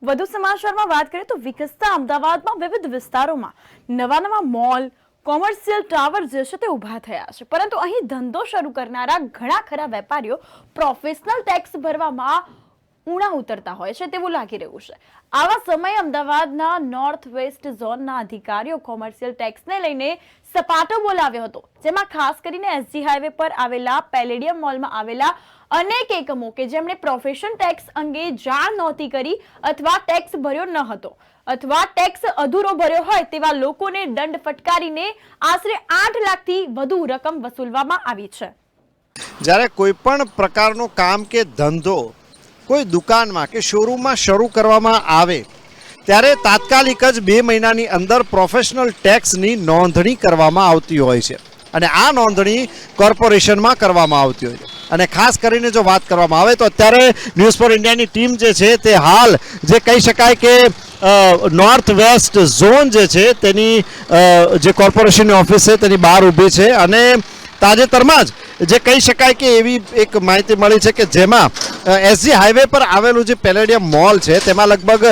વધુ સમાચારમાં વાત કરીએ તો વિકસતા અમદાવાદમાં વિવિધ વિસ્તારોમાં નવા મોલ કોમર્શિયલ ટાવર જે છે તે ઊભા થયા છે, પરંતુ અહીં ધંધો શરૂ કરનારા ઘણા ખરા વેપારીઓ પ્રોફેશનલ ટેક્સ ભરવામાં ઊણા ઉતરતા હોય છે તેવું લાગી રહ્યું છે। આવા સમયે અમદાવાદના નોર્થ વેસ્ટ ઝોનના અધિકારીઓ કોમર્શિયલ ટેક્સને લઈને સપાટો બોલાવ્યો હતો, જેમાં ખાસ કરીને એસજી હાઈવે પર આવેલા પેલેડિયમ મોલમાં આવેલા અનેક એકમો કે જેમણે પ્રોફેશન ટેક્સ અંગે જાણ નહોતી કરી અથવા ટેક્સ ભર્યો ન હતો અથવા ટેક્સ અધૂરો ભર્યો હોય તેવા લોકોને દંડ ફટકારીને આશરે 8 લાખથી વધુ રકમ વસૂલવામાં આવી છે। જ્યારે કોઈ પણ પ્રકારનું કામ કે ધંધો કોઈ દુકાનમાં કે શોરૂમમાં શરૂ કરવામાં આવે ત્યારે તાત્કાલિક જ 2 મહિનાની અંદર પ્રોફેશનલ ટેક્સની નોંધણી કરવામાં આવતી હોય છે અને આ નોંધણી કોર્પોરેશનમાં કરવામાં આવતી હોય છે। અને ખાસ કરીને જો વાત કરવામાં આવે તો અત્યારે ન્યૂઝ ફોર ઇન્ડિયાની ટીમ જે છે તે હાલ જે કહી શકાય કે નોર્થ વેસ્ટ ઝોન જે છે તેની જે કોર્પોરેશનની ઓફિસ છે તેની બહાર ઊભી છે અને તાજેતરમાં જ જે કહી શકાય કે એવી એક માહિતી મળી છે કે જેમાં એસજી હાઈવે પર આવેલું જે પેલેડિયમ મોલ છે તેમાં લગભગ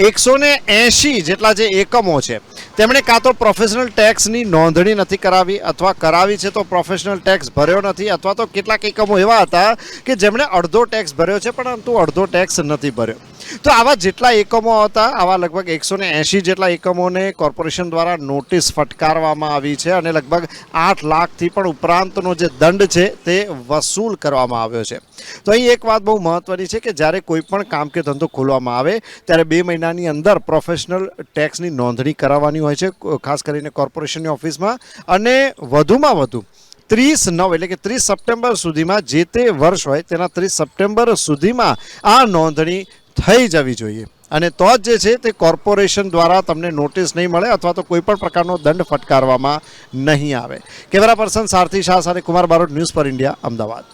180 જેટલા જે એકમો છે તેમણે કાં તો પ્રોફેશનલ ટેક્સની નોંધણી નથી કરાવી અથવા કરાવી છે તો પ્રોફેશનલ ટેક્સ ભર્યો નથી અથવા તો કેટલાક એકમો એવા હતા કે જેમણે અડધો ટેક્સ ભર્યો છે પરંતુ અડધો ટેક્સ નથી ભર્યો। તો આવા જેટલા એકમો હતા આવા લગભગ 180 જેટલા એકમોને કોર્પોરેશન દ્વારા નોટિસ ફટકારવામાં આવી છે અને લગભગ 8 લાખથી પણ ઉપરાંતનો જે દંડ છે તે વસૂલ કરવામાં આવ્યો છે। તો અહીં એક વાત બહુ મહત્વની છે કે જ્યારે કોઈ પણ કામ કે ધંધો ખોલવામાં આવે ત્યારે 2 મહિનાની અંદર પ્રોફેશનલ ટેક્સની નોંધણી કરાવવાની હોય છે, ખાસ કરીને કોર્પોરેશનની ઓફિસમાં અને વધુમાં વધુ 30/9 એટલે કે 30 સપ્ટેમ્બર સુધીમાં જે તે વર્ષ હોય તેના 30 સપ્ટેમ્બર સુધીમાં આ નોંધણી થઈ જવી જોઈએ અને તો જ જે છે તે કોર્પોરેશન દ્વારા તમને નોટિસ નહીં મળે અથવા તો કોઈ પણ પ્રકારનો દંડ ફટકારવામાં નહીં આવે। કેમેરા પર્સન સારથી શાહ સાથે Kumar Barot, news four India, Ahmedabad.